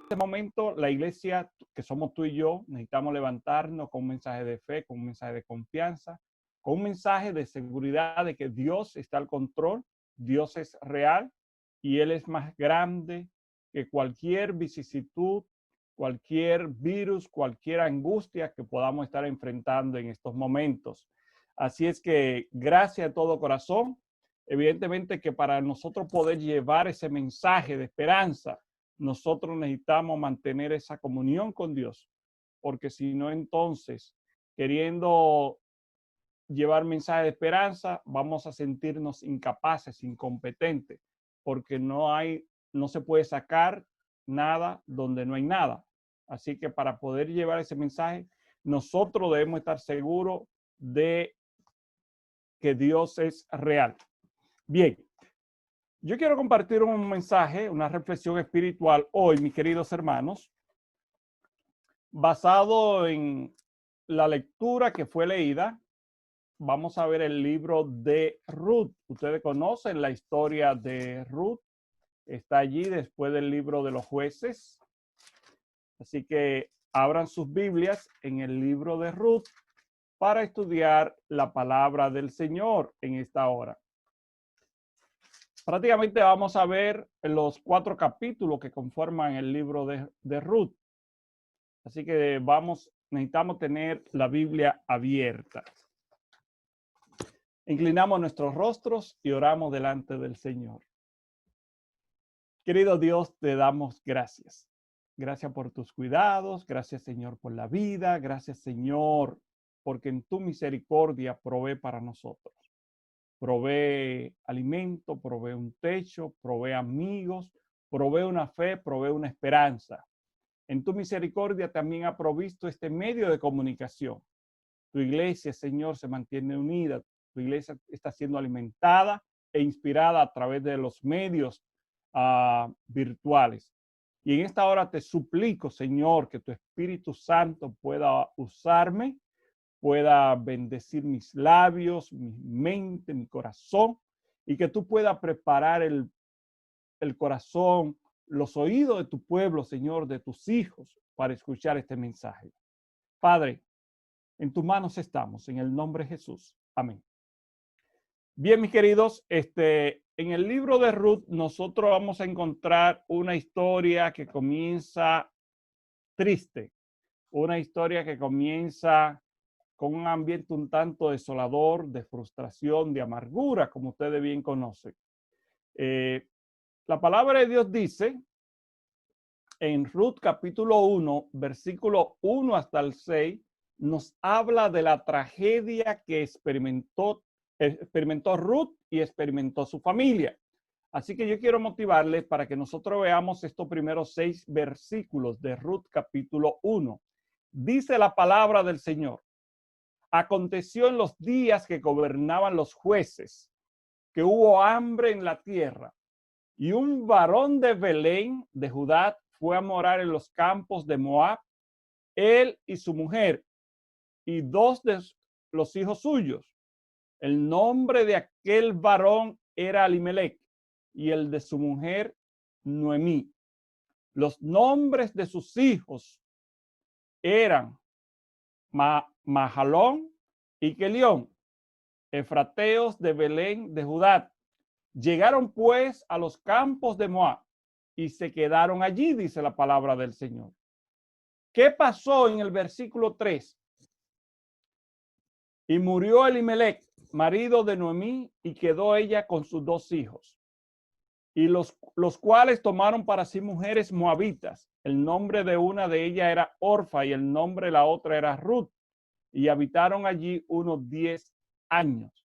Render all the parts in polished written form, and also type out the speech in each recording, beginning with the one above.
este momento la iglesia, que somos tú y yo, necesitamos levantarnos con un mensaje de fe, con un mensaje de confianza, con un mensaje de seguridad de que Dios está al control, Dios es real y Él es más grande que cualquier vicisitud, cualquier virus, cualquier angustia que podamos estar enfrentando en estos momentos. Así es que gracias de todo corazón. Evidentemente que para nosotros poder llevar ese mensaje de esperanza, nosotros necesitamos mantener esa comunión con Dios, porque si no, entonces, queriendo llevar mensaje de esperanza, vamos a sentirnos incapaces, incompetentes, porque no se puede sacar nada donde no hay nada. Así que para poder llevar ese mensaje, nosotros debemos estar seguros de que Dios es real. Bien, yo quiero compartir un mensaje, una reflexión espiritual hoy, mis queridos hermanos, basado en la lectura que fue leída. Vamos a ver el libro de Ruth. Ustedes conocen la historia de Ruth. Está allí después del libro de los jueces. Así que abran sus Biblias en el libro de Ruth para estudiar la palabra del Señor en esta hora. Prácticamente vamos a ver los 4 capítulos que conforman el libro de Ruth. Así que necesitamos tener la Biblia abierta. Inclinamos nuestros rostros y oramos delante del Señor. Querido Dios, te damos gracias. Gracias por tus cuidados. Gracias, Señor, por la vida. Gracias, Señor, porque en tu misericordia provee para nosotros. Provee alimento, provee un techo, provee amigos, provee una fe, provee una esperanza. En tu misericordia también ha provisto este medio de comunicación. Tu iglesia, Señor, se mantiene unida. Tu iglesia está siendo alimentada e inspirada a través de los medios virtuales. Y en esta hora te suplico, Señor, que tu Espíritu Santo pueda usarme, pueda bendecir mis labios, mi mente, mi corazón, y que tú puedas preparar el corazón, los oídos de tu pueblo, Señor, de tus hijos, para escuchar este mensaje. Padre, en tus manos estamos, en el nombre de Jesús. Amén. Bien, mis queridos, en el libro de Ruth nosotros vamos a encontrar una historia que comienza triste, una historia que comienza con un ambiente un tanto desolador, de frustración, de amargura, como ustedes bien conocen. La palabra de Dios dice en Ruth capítulo 1, versículo 1 hasta el 6, nos habla de la tragedia que experimentó Ruth y experimentó su familia. Así que yo quiero motivarles para que nosotros veamos estos primeros 6 versículos de Ruth capítulo 1. Dice la palabra del Señor: aconteció en los días que gobernaban los jueces, que hubo hambre en la tierra, y un varón de Belén, de Judá, fue a morar en los campos de Moab, él y su mujer, y 2 de los hijos suyos. El nombre de aquel varón era Elimelech, y el de su mujer, Noemí. Los nombres de sus hijos eran Mahalón y Kelión, efrateos de Belén de Judá. Llegaron pues a los campos de Moab y se quedaron allí, dice la palabra del Señor. ¿Qué pasó en el versículo 3? Y murió Elimelech, marido de Noemí, y quedó ella con sus 2 hijos. Y los cuales tomaron para sí mujeres moabitas. El nombre de una de ellas era Orfa y el nombre de la otra era Ruth. Y habitaron allí unos 10 años.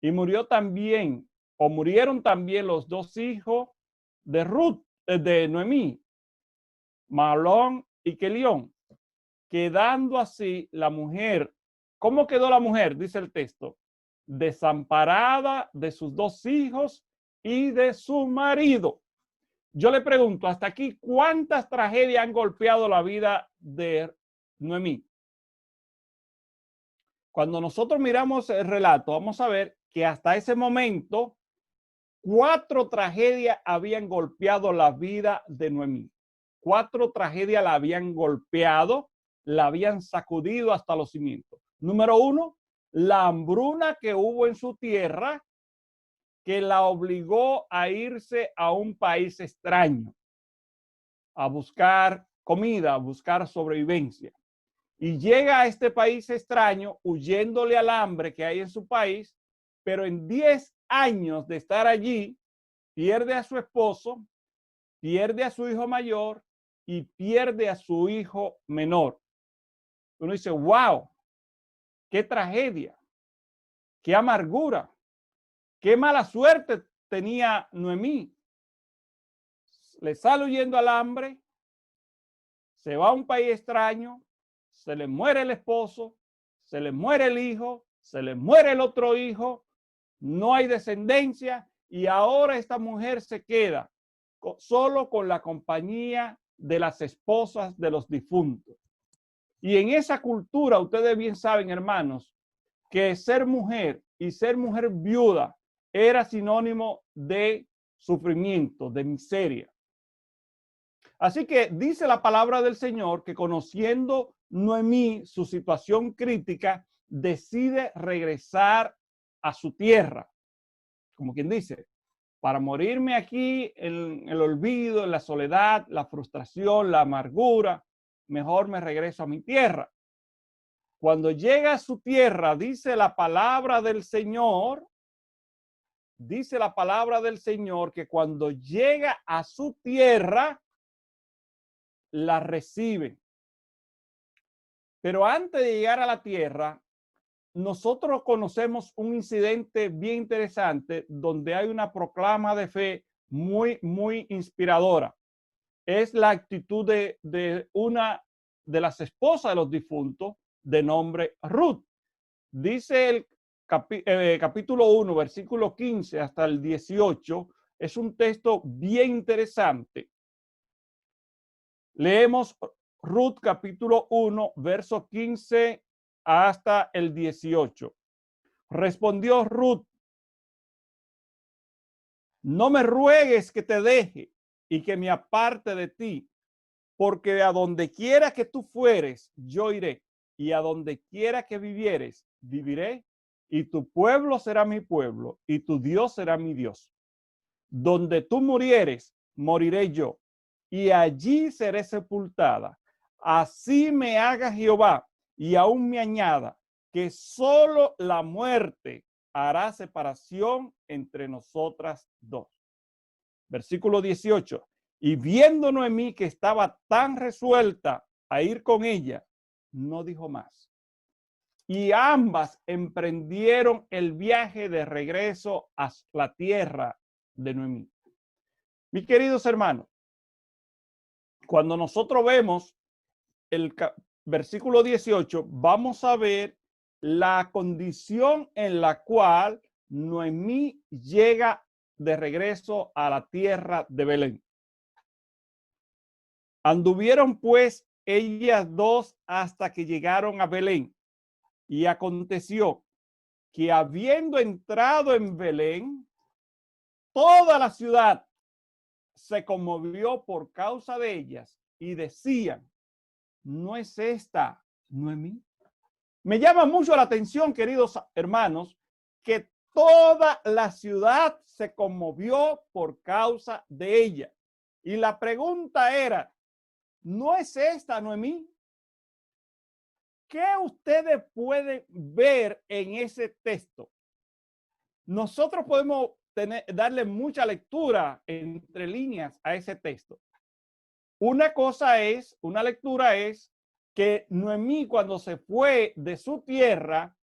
Y murieron también los 2 hijos de Ruth, de Noemí, Mahlón y Kelión, quedando así la mujer. ¿Cómo quedó la mujer? Dice el texto: desamparada de sus 2 hijos y de su marido. Yo le pregunto, hasta aquí, ¿cuántas tragedias han golpeado la vida de Noemí? Cuando nosotros miramos el relato, vamos a ver que hasta ese momento 4 tragedias habían golpeado la vida de Noemí. 4 tragedias la habían golpeado, la habían sacudido hasta los cimientos. Número 1, la hambruna que hubo en su tierra, que la obligó a irse a un país extraño, a buscar comida, a buscar sobrevivencia. Y llega a este país extraño huyéndole al hambre que hay en su país, pero en 10 años de estar allí, pierde a su esposo, pierde a su hijo mayor y pierde a su hijo menor. Uno dice, wow, qué tragedia, qué amargura, qué mala suerte tenía Noemí. Le sale huyendo al hambre, se va a un país extraño, se le muere el esposo, se le muere el hijo, se le muere el otro hijo, no hay descendencia y ahora esta mujer se queda solo con la compañía de las esposas de los difuntos. Y en esa cultura, ustedes bien saben, hermanos, que ser mujer y ser mujer viuda era sinónimo de sufrimiento, de miseria. Así que dice la palabra del Señor que conociendo Noemí su situación crítica, decide regresar a su tierra. Como quien dice, para morirme aquí en el olvido, en la soledad, la frustración, la amargura, mejor me regreso a mi tierra. Cuando llega a su tierra, dice la palabra del Señor, que cuando llega a su tierra, la recibe. Pero antes de llegar a la tierra, nosotros conocemos un incidente bien interesante donde hay una proclama de fe muy inspiradora. Es la actitud de una de las esposas de los difuntos de nombre Ruth. Dice el capítulo 1, versículo 15 hasta el 18, es un texto bien interesante. Leemos Ruth capítulo 1, verso 15 hasta el 18. Respondió Ruth, no me ruegues que te deje y que me aparte de ti, porque a donde quiera que tú fueres, yo iré, y a donde quiera que vivieres, viviré, y tu pueblo será mi pueblo, y tu Dios será mi Dios. Donde tú murieres, moriré yo, y allí seré sepultada. Así me haga Jehová, y aún me añada, que solo la muerte hará separación entre nosotras dos. Versículo 18. Y viendo Noemí que estaba tan resuelta a ir con ella, no dijo más. Y ambas emprendieron el viaje de regreso a la tierra de Noemí. Mis queridos hermanos, cuando nosotros vemos el versículo 18, vamos a ver la condición en la cual Noemí llega de regreso a la tierra de Belén. Anduvieron pues ellas dos hasta que llegaron a Belén. Y aconteció que habiendo entrado en Belén, toda la ciudad se conmovió por causa de ellas y decían, ¿no es esta Noemí? Me llama mucho la atención, queridos hermanos, que toda la ciudad se conmovió por causa de ella. Y la pregunta era, ¿no es esta Noemí? ¿Qué ustedes pueden ver en ese texto? Nosotros podemos darle mucha lectura entre líneas a ese texto. Una lectura es que Noemí cuando se fue de su tierra,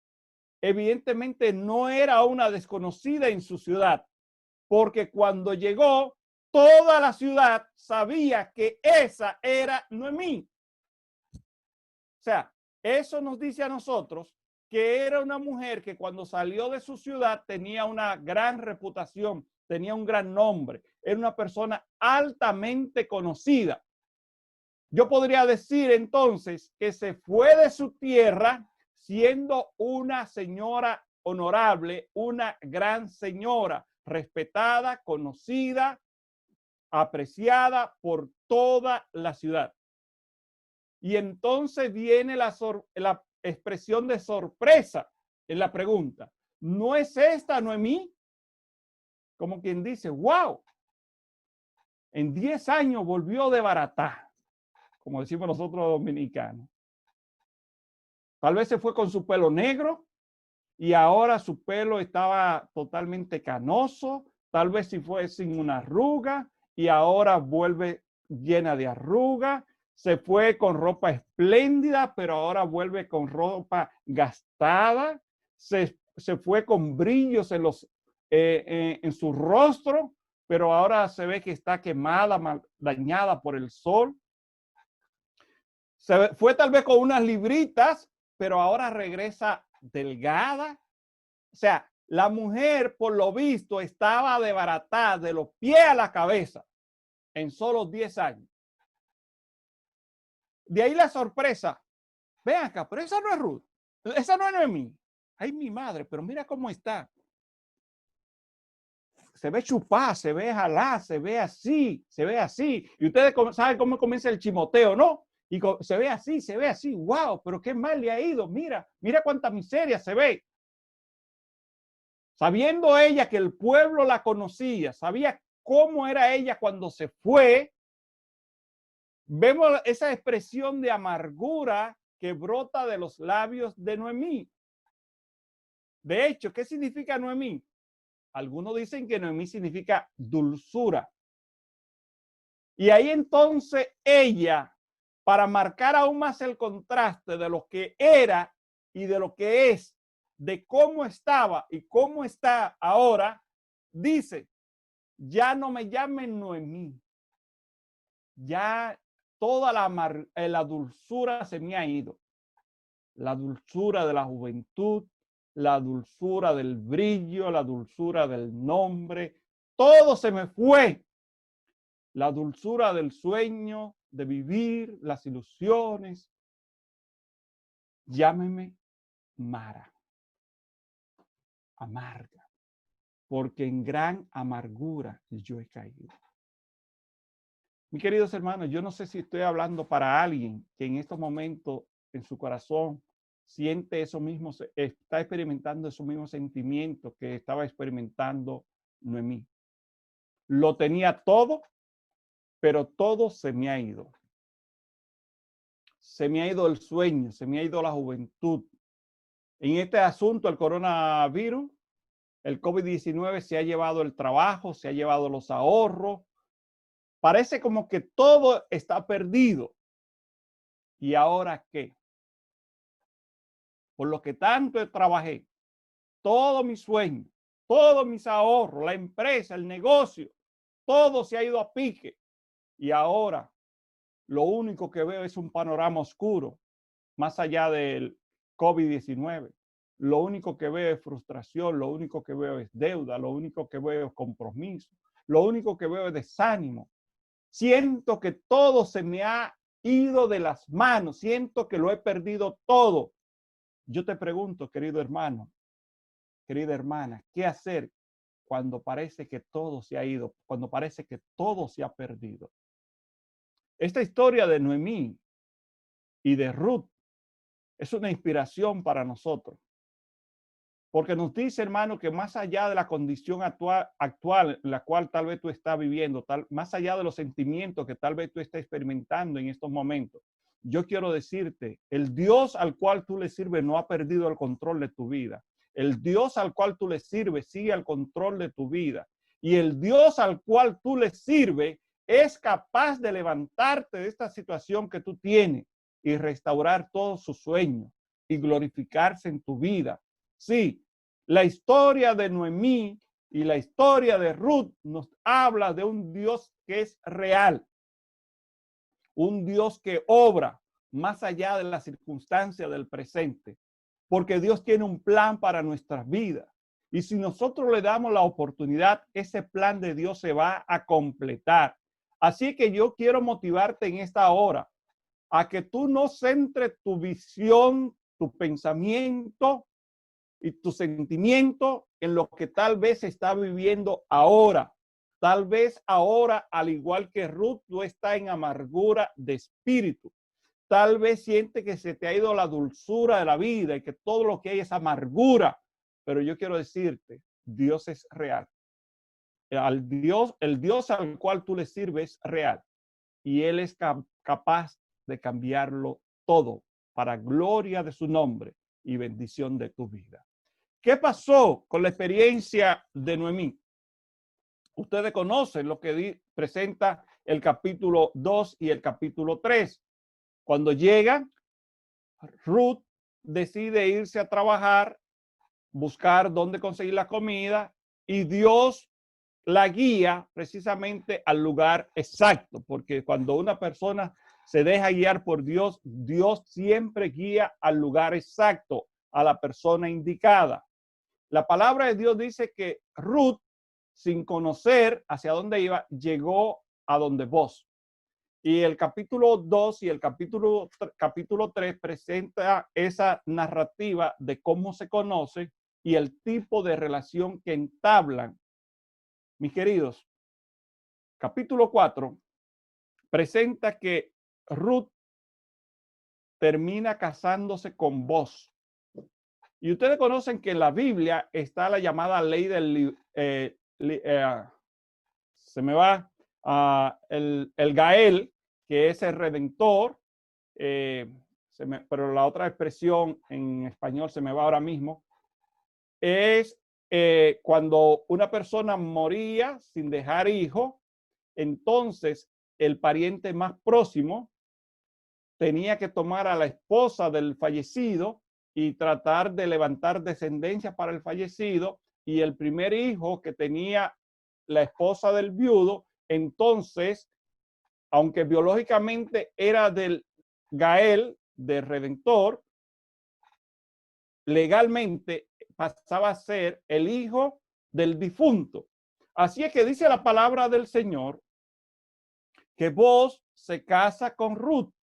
evidentemente no era una desconocida en su ciudad, porque cuando llegó, toda la ciudad sabía que esa era Noemí. O sea, eso nos dice a nosotros que era una mujer que cuando salió de su ciudad tenía una gran reputación, tenía un gran nombre, era una persona altamente conocida. Yo podría decir entonces que se fue de su tierra siendo una señora honorable, una gran señora, respetada, conocida, apreciada por toda la ciudad. Y entonces viene la expresión de sorpresa en la pregunta. ¿No es esta Noemí? Como quien dice, wow, en 10 años volvió de barata, como decimos nosotros dominicanos. Tal vez se fue con su pelo negro y ahora su pelo estaba totalmente canoso. Tal vez si fue sin una arruga y ahora vuelve llena de arruga. Se fue con ropa espléndida, pero ahora vuelve con ropa gastada. Se fue con brillos en su rostro, pero ahora se ve que está quemada, dañada por el sol. Se fue tal vez con unas libritas, pero ahora regresa delgada. O sea, la mujer, por lo visto, estaba desbaratada de los pies a la cabeza en solo 10 años. De ahí la sorpresa. Ven acá, pero esa no es Ruth. Esa no es Noemí. Ay, mi madre, pero mira cómo está. Se ve chupada, se ve jalá, se ve así, se ve así. Y ustedes saben cómo comienza el chimoteo, ¿no? Y se ve así. Wow, pero qué mal le ha ido. Mira, mira cuánta miseria se ve. Sabiendo ella que el pueblo la conocía, sabía cómo era ella cuando se fue, vemos esa expresión de amargura que brota de los labios de Noemí. De hecho, ¿qué significa Noemí? Algunos dicen que Noemí significa dulzura. Y ahí entonces ella, para marcar aún más el contraste de lo que era y de lo que es, de cómo estaba y cómo está ahora, dice, ya no me llamen Noemí. Ya toda la dulzura se me ha ido. La dulzura de la juventud, la dulzura del brillo, la dulzura del nombre, todo se me fue. La dulzura del sueño, de vivir, las ilusiones. Llámeme Mara, amarga, porque en gran amargura yo he caído. Mis queridos hermanos, yo no sé si estoy hablando para alguien que en estos momentos en su corazón siente eso mismo, está experimentando esos mismos sentimientos que estaba experimentando Noemí. Lo tenía todo, pero todo se me ha ido. Se me ha ido el sueño, se me ha ido la juventud. En este asunto, el coronavirus, el COVID-19 se ha llevado el trabajo, se ha llevado los ahorros. Parece como que todo está perdido. ¿Y ahora qué? Por lo que tanto trabajé, todo mi sueño, todos mis ahorros, la empresa, el negocio, todo se ha ido a pique. Y ahora lo único que veo es un panorama oscuro, más allá del COVID-19. Lo único que veo es frustración, lo único que veo es deuda, lo único que veo es compromiso, lo único que veo es desánimo. Siento que todo se me ha ido de las manos, siento que lo he perdido todo. Yo te pregunto, querido hermano, querida hermana, ¿qué hacer cuando parece que todo se ha ido, cuando parece que todo se ha perdido? Esta historia de Noemí y de Ruth es una inspiración para nosotros. Porque nos dice, hermano, que más allá de la condición actual en la cual tal vez tú estás viviendo, más allá de los sentimientos que tal vez tú estás experimentando en estos momentos, yo quiero decirte, el Dios al cual tú le sirves no ha perdido el control de tu vida. El Dios al cual tú le sirves sigue el control de tu vida. Y el Dios al cual tú le sirves es capaz de levantarte de esta situación que tú tienes y restaurar todos sus sueños y glorificarse en tu vida. Sí, la historia de Noemí y la historia de Ruth nos habla de un Dios que es real, un Dios que obra más allá de las circunstancias del presente, porque Dios tiene un plan para nuestras vidas. Y si nosotros le damos la oportunidad, ese plan de Dios se va a completar. Así que yo quiero motivarte en esta hora a que tú no centres tu visión, tu pensamiento y tu sentimiento en lo que tal vez está viviendo ahora, Tal vez ahora, al igual que Ruth, tú estás en amargura de espíritu. Tal vez sientes que se te ha ido la dulzura de la vida y que todo lo que hay es amargura. Pero yo quiero decirte, Dios es real. El Dios al cual tú le sirves es real. Y Él es capaz de cambiarlo todo para gloria de su nombre y bendición de tu vida. ¿Qué pasó con la experiencia de Noemí? Ustedes conocen lo que presenta el capítulo 2 y el capítulo 3. Cuando llegan, Ruth decide irse a trabajar, buscar dónde conseguir la comida y Dios la guía precisamente al lugar exacto, porque cuando una persona se deja guiar por Dios, Dios siempre guía al lugar exacto, a la persona indicada. La palabra de Dios dice que Ruth, sin conocer hacia dónde iba, llegó a donde vos. Y el capítulo 2 y el capítulo 3 presenta esa narrativa de cómo se conoce y el tipo de relación que entablan. Mis queridos, capítulo 4 presenta que Ruth termina casándose con Boaz. Y ustedes conocen que en la Biblia está la llamada ley del se me va el Gael, que es el redentor, pero la otra expresión en español se me va ahora mismo, es cuando una persona moría sin dejar hijo, entonces el pariente más próximo tenía que tomar a la esposa del fallecido y tratar de levantar descendencia para el fallecido, y el primer hijo que tenía la esposa del viudo, entonces, aunque biológicamente era del Gael, del Redentor, legalmente pasaba a ser el hijo del difunto. Así es que dice la palabra del Señor que Boaz se casa con Ruth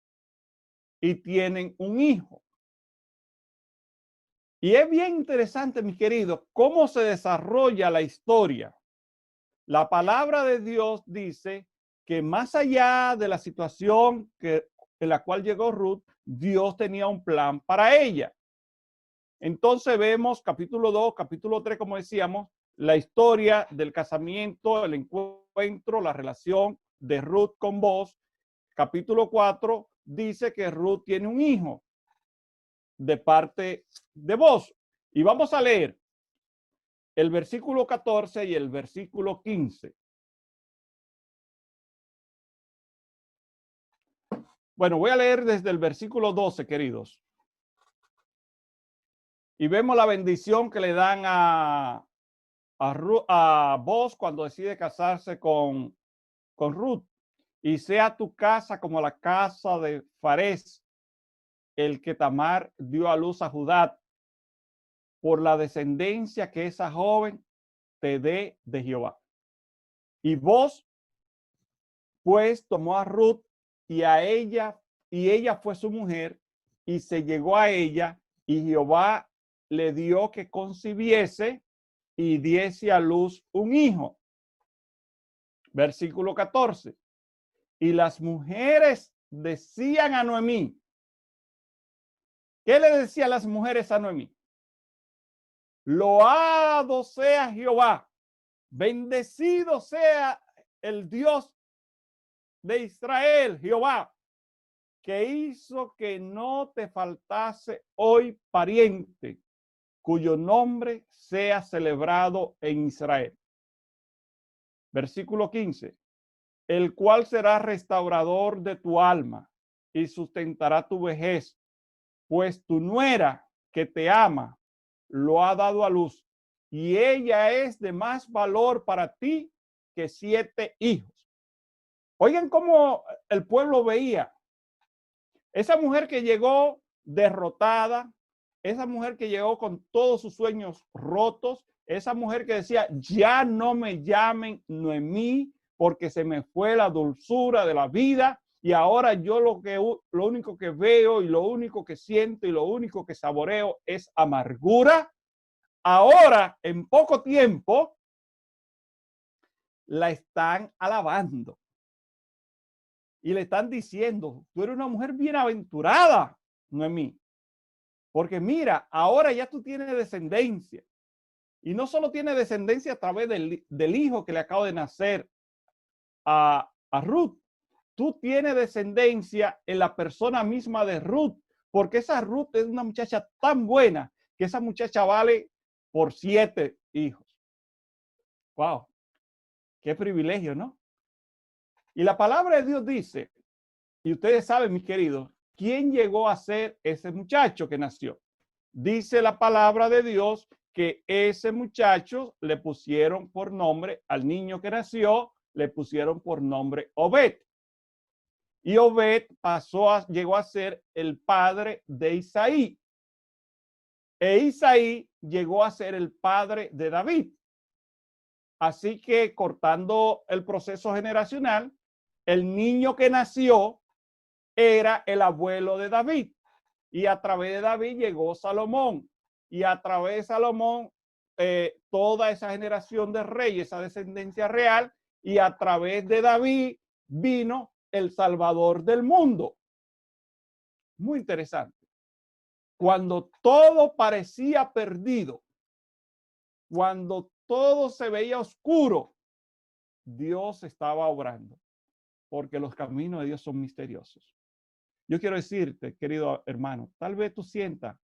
y tienen un hijo. Y es bien interesante, mis queridos, cómo se desarrolla la historia. La palabra de Dios dice que más allá de la situación en la cual llegó Ruth, Dios tenía un plan para ella. Entonces vemos capítulo 2, capítulo 3, como decíamos, la historia del casamiento, el encuentro, la relación de Ruth con Boaz. Capítulo 4 dice que Ruth tiene un hijo de parte de Boaz. Y vamos a leer el versículo 14 y el versículo 15. Bueno, voy a leer desde el versículo 12, queridos. Y vemos la bendición que le dan a Boaz cuando decide casarse con Ruth. Y sea tu casa como la casa de Fares, el que Tamar dio a luz a Judá, por la descendencia que esa joven te dé de Jehová. Y Boaz, pues, tomó a Ruth y ella fue su mujer, y se llegó a ella, y Jehová le dio que concibiese y diese a luz un hijo. Versículo 14. Y las mujeres decían a Noemí. ¿Qué le decían las mujeres a Noemí? Loado sea Jehová, bendecido sea el Dios de Israel, Jehová, que hizo que no te faltase hoy pariente, cuyo nombre sea celebrado en Israel. Versículo 15. El cual será restaurador de tu alma y sustentará tu vejez, pues tu nuera que te ama lo ha dado a luz, y ella es de más valor para ti que 7 hijos. Oigan cómo el pueblo veía esa mujer que llegó derrotada, esa mujer que llegó con todos sus sueños rotos, esa mujer que decía, ya no me llamen Noemí porque se me fue la dulzura de la vida y ahora yo lo único que veo y lo único que siento y lo único que saboreo es amargura. Ahora, en poco tiempo, la están alabando. Y le están diciendo, tú eres una mujer bienaventurada, Noemí. Porque mira, ahora ya tú tienes descendencia. Y no solo tienes descendencia a través del hijo que le acaba de nacer a Ruth. Tú tienes descendencia en la persona misma de Ruth. Porque esa Ruth es una muchacha tan buena que esa muchacha vale por 7 hijos. Wow, qué privilegio, ¿no? Y la palabra de Dios dice, y ustedes saben, mis queridos, quién llegó a ser ese muchacho que nació. Dice la palabra de Dios que ese muchacho le pusieron por nombre, al niño que nació, le pusieron por nombre Obed. Y Obed llegó a ser el padre de Isaí. E Isaí llegó a ser el padre de David. Así que cortando el proceso generacional, el niño que nació era el abuelo de David. Y a través de David llegó Salomón. Y a través de Salomón, toda esa generación de reyes, esa descendencia real. Y a través de David vino el Salvador del mundo. Muy interesante. Cuando todo parecía perdido, cuando todo se veía oscuro, Dios estaba obrando, porque los caminos de Dios son misteriosos. Yo quiero decirte, querido hermano, tal vez tú sientas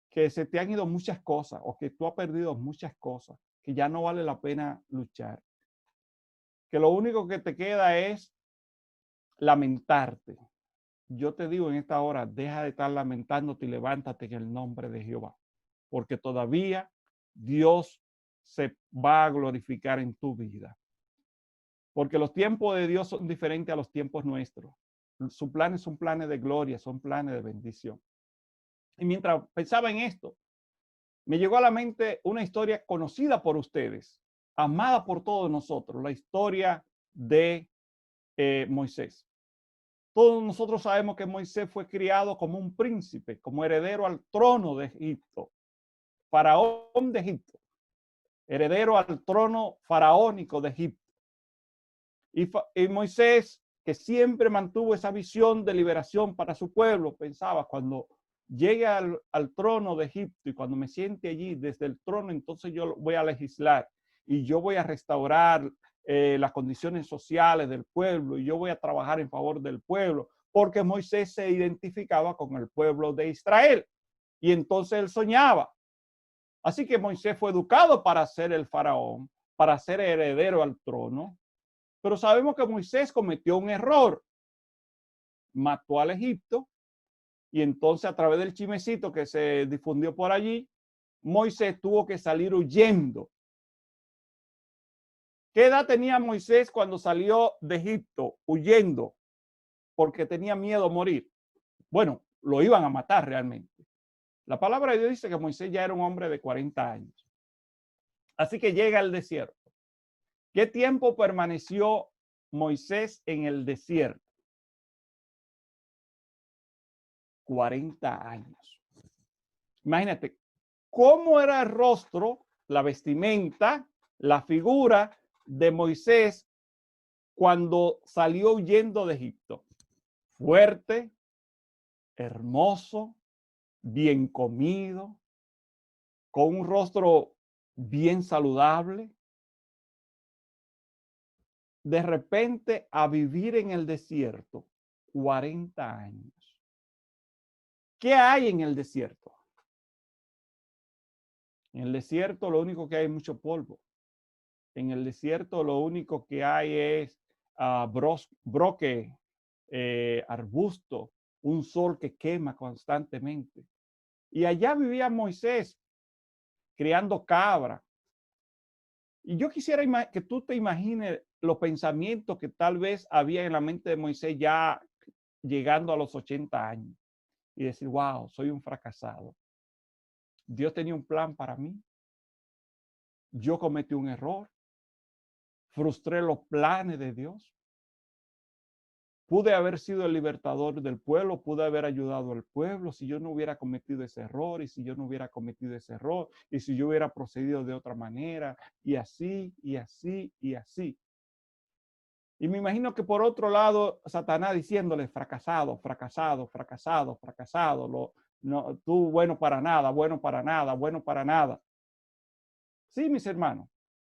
que se te han ido muchas cosas o que tú has perdido muchas cosas, que ya no vale la pena luchar, que lo único que te queda es lamentarte. Yo te digo en esta hora, deja de estar lamentándote y levántate en el nombre de Jehová, porque todavía Dios se va a glorificar en tu vida. Porque los tiempos de Dios son diferentes a los tiempos nuestros. Sus planes son planes de gloria, son planes de bendición. Y mientras pensaba en esto, me llegó a la mente una historia conocida por ustedes, amada por todos nosotros, la historia de Moisés. Todos nosotros sabemos que Moisés fue criado como un príncipe, como heredero al trono de Egipto, faraón de Egipto, heredero al trono faraónico de Egipto. Y Moisés, que siempre mantuvo esa visión de liberación para su pueblo, pensaba, cuando llegue al trono de Egipto y cuando me siente allí desde el trono, entonces yo voy a legislar y yo voy a restaurar las condiciones sociales del pueblo y yo voy a trabajar en favor del pueblo, porque Moisés se identificaba con el pueblo de Israel y entonces él soñaba. Así que Moisés fue educado para ser el faraón, para ser heredero al trono. Pero sabemos que Moisés cometió un error. Mató al Egipto y entonces a través del chismecito que se difundió por allí, Moisés tuvo que salir huyendo. ¿Qué edad tenía Moisés cuando salió de Egipto huyendo? Porque tenía miedo a morir. Bueno, lo iban a matar realmente. La palabra de Dios dice que Moisés ya era un hombre de 40 años. Así que llega al desierto. ¿Qué tiempo permaneció Moisés en el desierto? 40 años. Imagínate cómo era el rostro, la vestimenta, la figura de Moisés cuando salió huyendo de Egipto. Fuerte, hermoso, bien comido, con un rostro bien saludable. De repente a vivir en el desierto 40 años. ¿Qué hay en el desierto? En el desierto lo único que hay es mucho polvo. En el desierto lo único que hay es broque, arbusto, un sol que quema constantemente. Y allá vivía Moisés criando cabra. Y yo quisiera que tú te imagines los pensamientos que tal vez había en la mente de Moisés ya llegando a los 80 años. Y decir, wow, soy un fracasado. Dios tenía un plan para mí. Yo cometí un error. Frustré los planes de Dios. pude haber sido el libertador del pueblo, pude haber ayudado al pueblo si yo no hubiera cometido ese error, y si yo no hubiera cometido ese error, y si yo hubiera procedido de otra manera, y así, y así, y así. Y me imagino que por otro lado, Satanás diciéndole, fracasado, fracasado, fracasado, fracasado, no, tú bueno para nada, bueno para nada, bueno para nada. Sí, mis hermanos,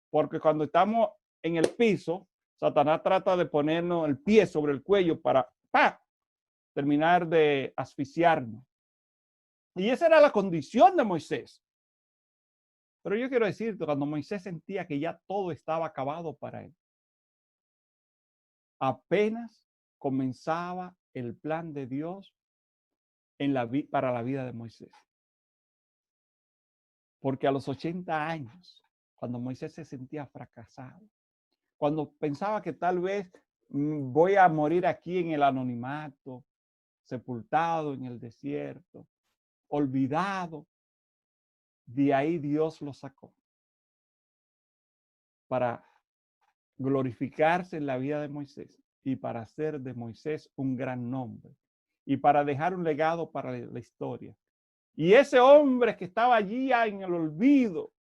porque cuando estamos en el piso, Satanás trata de ponernos el pie sobre el cuello para ¡pah!, terminar de asfixiarnos. Y esa era la condición de Moisés. Pero yo quiero decirte, cuando Moisés sentía que ya todo estaba acabado para él, apenas comenzaba el plan de Dios para la vida de Moisés. Porque a los 80 años, cuando Moisés se sentía fracasado, cuando pensaba que tal vez voy a morir aquí en el anonimato, sepultado en el desierto, olvidado, de ahí Dios lo sacó para glorificarse en la vida de Moisés y para hacer de Moisés un gran nombre y para dejar un legado para la historia. Y ese hombre que estaba allí en el olvido,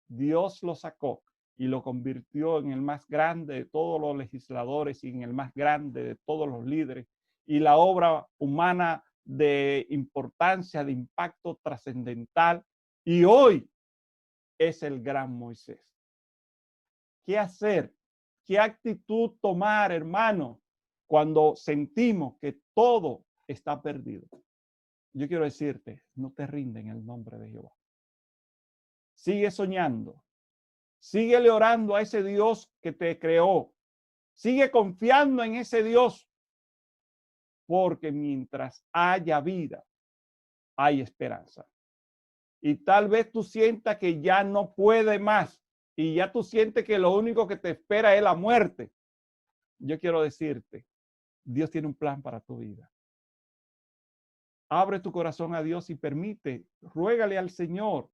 Dios lo sacó y lo convirtió en el más grande de todos los legisladores y en el más grande de todos los líderes. Y la obra humana de importancia, de impacto trascendental. Y hoy es el gran Moisés. ¿Qué hacer? ¿Qué actitud tomar, hermano, cuando sentimos que todo está perdido? Yo quiero decirte, no te rindas en el nombre de Jehová. Sigue soñando. Síguele orando a ese Dios que te creó. Sigue confiando en ese Dios, porque mientras haya vida, hay esperanza. Y tal vez tú sientas que ya no puede más y ya tú sientes que lo único que te espera es la muerte. Yo quiero decirte, Dios tiene un plan para tu vida. Abre tu corazón a Dios y permite, ruégale al Señor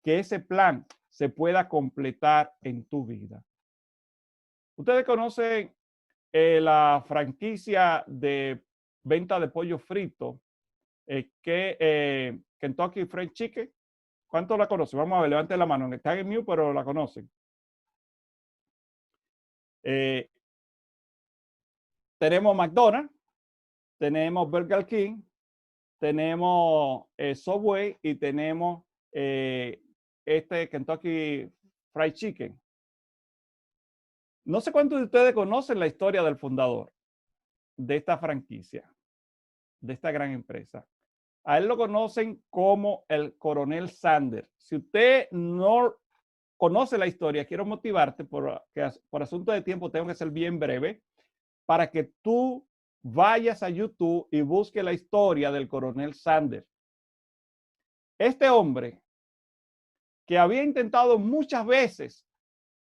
que ese plan se pueda completar en tu vida. Ustedes conocen la franquicia de venta de pollo frito, Kentucky Fried Chicken. ¿Cuántos la conocen? Vamos a ver, levanten la mano. Están en mute, pero la conocen. Tenemos McDonald's, tenemos Burger King, tenemos Subway y tenemos Kentucky Fried Chicken. No sé cuántos de ustedes conocen la historia del fundador de esta franquicia, de esta gran empresa. A él lo conocen como el Coronel Sanders. Si usted no conoce la historia, quiero motivarte por asunto de tiempo, tengo que ser bien breve, para que tú vayas a YouTube y busques la historia del Coronel Sanders. Este hombre que había intentado muchas veces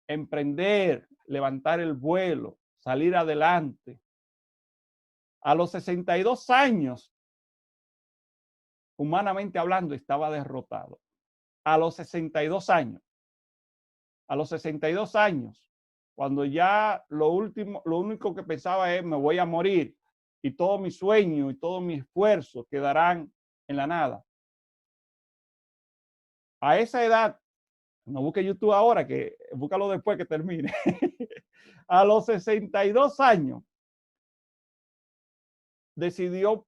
emprender, levantar el vuelo, salir adelante, a los 62 años, humanamente hablando, estaba derrotado. A los 62 años. A los 62 años, cuando ya lo único que pensaba es me voy a morir y todo mi sueño y todo mi esfuerzo quedarán en la nada. A esa edad, no busque YouTube ahora, que búscalo después que termine. A los 62 años, decidió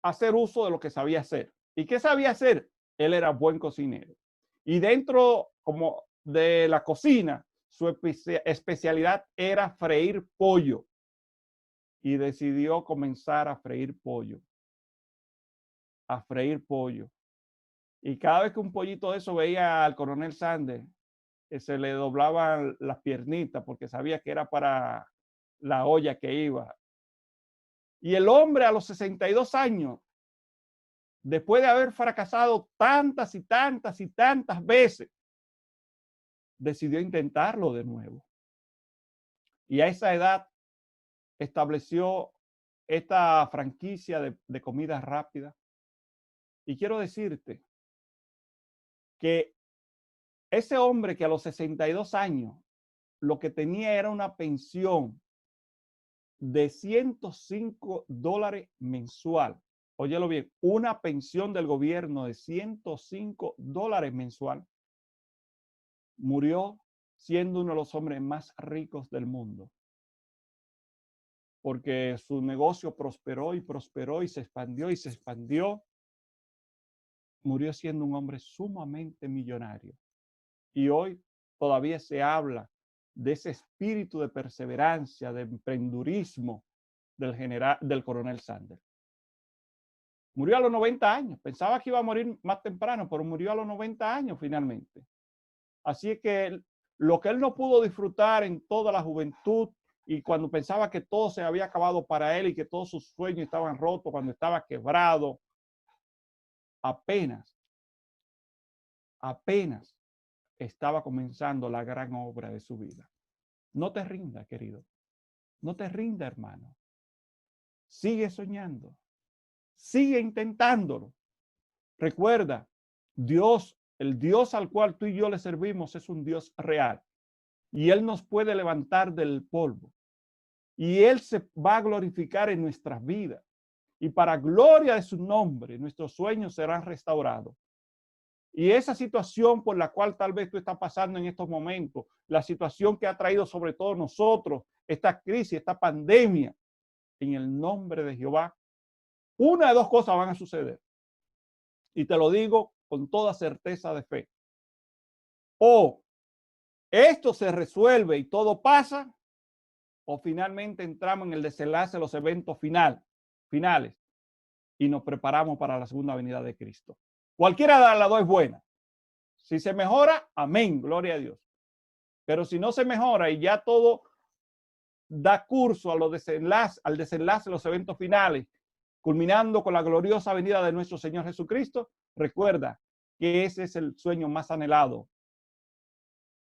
hacer uso de lo que sabía hacer. ¿Y qué sabía hacer? Él era buen cocinero. Y dentro como de la cocina, su especialidad era freír pollo. Y decidió comenzar a freír pollo. A freír pollo. Y cada vez que un pollito de eso veía al coronel Sanders, se le doblaban las piernitas porque sabía que era para la olla que iba. Y el hombre a los 62 años, después de haber fracasado tantas y tantas y tantas veces, decidió intentarlo de nuevo. Y a esa edad estableció esta franquicia de comida rápida. Y quiero decirte que ese hombre que a los 62 años lo que tenía era una pensión de $105 mensual. Óyelo bien, una pensión del gobierno de $105 mensual. Murió siendo uno de los hombres más ricos del mundo, porque su negocio prosperó y prosperó y se expandió y se expandió. Murió siendo un hombre sumamente millonario. Y hoy todavía se habla de ese espíritu de perseverancia, de emprendurismo del coronel Sanders. Murió a los 90 años. Pensaba que iba a morir más temprano, pero murió a los 90 años finalmente. Así es que lo que él no pudo disfrutar en toda la juventud y cuando pensaba que todo se había acabado para él y que todos sus sueños estaban rotos, cuando estaba quebrado, apenas estaba comenzando la gran obra de su vida. No te rinda, querido. No te rinda, hermano. Sigue soñando. Sigue intentándolo. Recuerda, Dios, el Dios al cual tú y yo le servimos es un Dios real. Y Él nos puede levantar del polvo. Y Él se va a glorificar en nuestras vidas. Y para gloria de su nombre, nuestros sueños serán restaurados. Y esa situación por la cual tal vez tú estás pasando en estos momentos, la situación que ha traído sobre todos nosotros, esta crisis, esta pandemia, en el nombre de Jehová, una de dos cosas van a suceder. Y te lo digo con toda certeza de fe. O esto se resuelve y todo pasa, o finalmente entramos en el desenlace de los eventos finales y nos preparamos para la segunda venida de Cristo. Cualquiera de las dos es buena. Si se mejora, amén, gloria a Dios. Pero si no se mejora y ya todo da curso al desenlace de los eventos finales, culminando con la gloriosa venida de nuestro Señor Jesucristo, recuerda que ese es el sueño más anhelado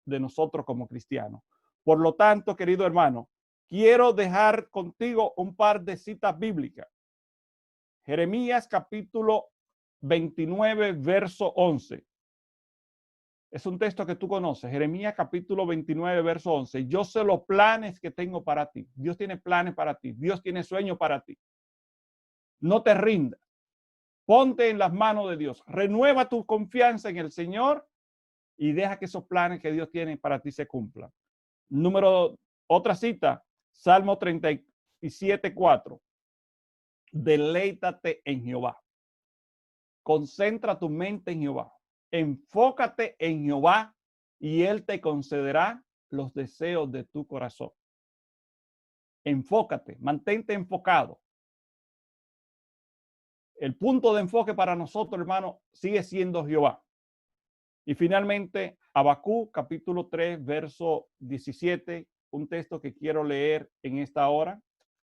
de nosotros como cristianos. Por lo tanto, querido hermano, quiero dejar contigo un par de citas bíblicas. Jeremías capítulo 29, verso 11. Es un texto que tú conoces. Jeremías capítulo 29, verso 11. Yo sé los planes que tengo para ti. Dios tiene planes para ti. Dios tiene sueños para ti. No te rindas. Ponte en las manos de Dios. Renueva tu confianza en el Señor y deja que esos planes que Dios tiene para ti se cumplan. Otra cita, Salmo 37, 4. Deleítate en Jehová. Concentra tu mente en Jehová. Enfócate en Jehová y Él te concederá los deseos de tu corazón. Enfócate, mantente enfocado. El punto de enfoque para nosotros, hermano, sigue siendo Jehová. Y finalmente, Habacuc, capítulo 3, verso 17, un texto que quiero leer en esta hora.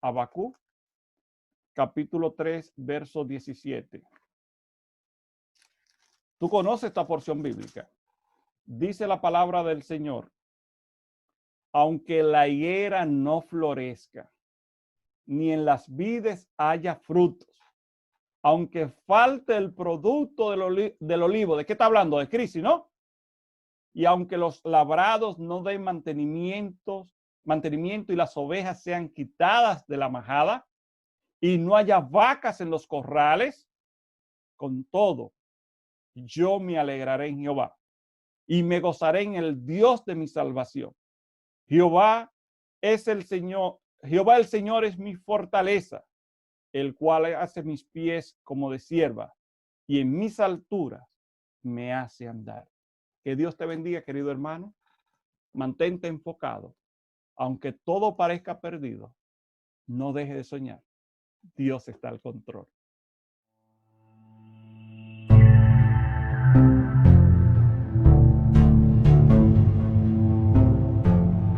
Habacuc, capítulo 3, verso 17. Tú conoces esta porción bíblica. Dice la palabra del Señor: aunque la higuera no florezca, ni en las vides haya frutos, aunque falte el producto del olivo, ¿de qué está hablando? De crisis, ¿no? Y aunque los labrados no den mantenimiento y las ovejas sean quitadas de la majada y no haya vacas en los corrales, con todo, yo me alegraré en Jehová y me gozaré en el Dios de mi salvación. Jehová es el Señor, Jehová el Señor es mi fortaleza, el cual hace mis pies como de sierva y en mis alturas me hace andar. Que Dios te bendiga, querido hermano. Mantente enfocado. Aunque todo parezca perdido, no deje de soñar. Dios está al control.